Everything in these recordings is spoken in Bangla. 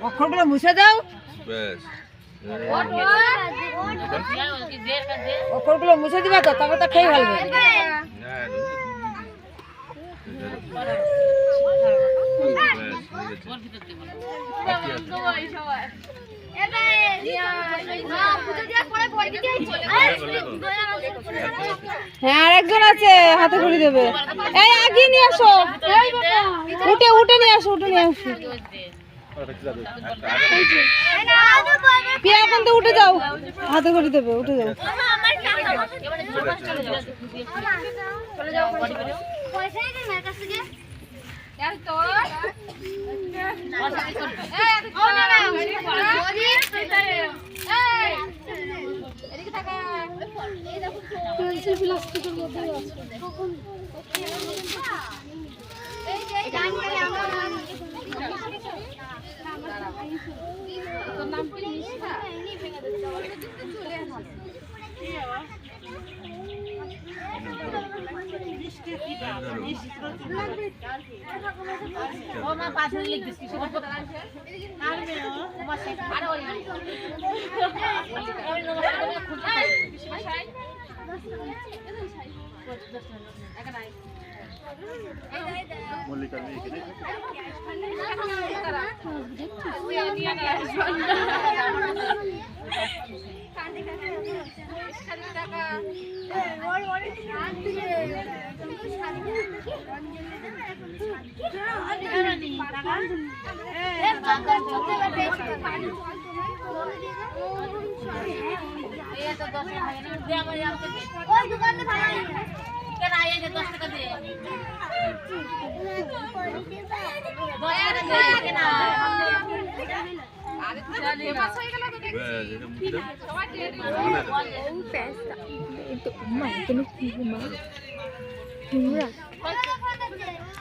অক্ষরগুলো মুছে দাও। অক্ষরগুলো মুছে দিবা তো, তবে তো খেয়ে ফেলবে। হ্যাঁ, আরেকজন আছে, হাতে করে দেবে। এই আগে নিয়ে আসো, উঠে উঠে নিয়ে আসো, উঠে নিয়ে আসো। পিয়া এখন তো উঠে যাও, হাতে করে দেবে, উঠে যাও।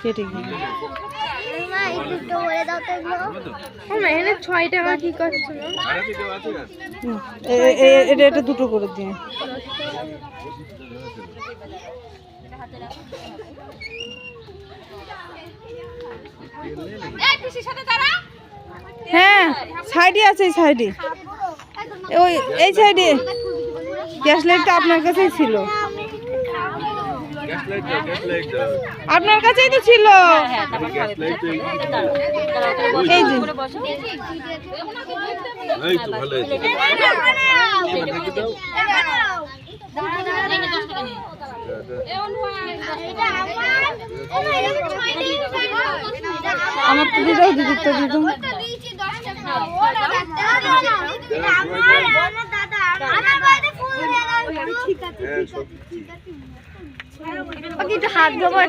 কেটে গিয়ে 6 টাকা কি করছো? এটা দুটো করে দিয়ে। হ্যাঁ, সাইডে আছে, এই সাইডে, ওই এই সাইডে। গ্যাস লাইটটা আপনার কাছেই ছিল, আপনার কাছেই তো ছিল। এই যে আমার তো দিদাও, দিদির তো দিদুম। হাত ধোবো।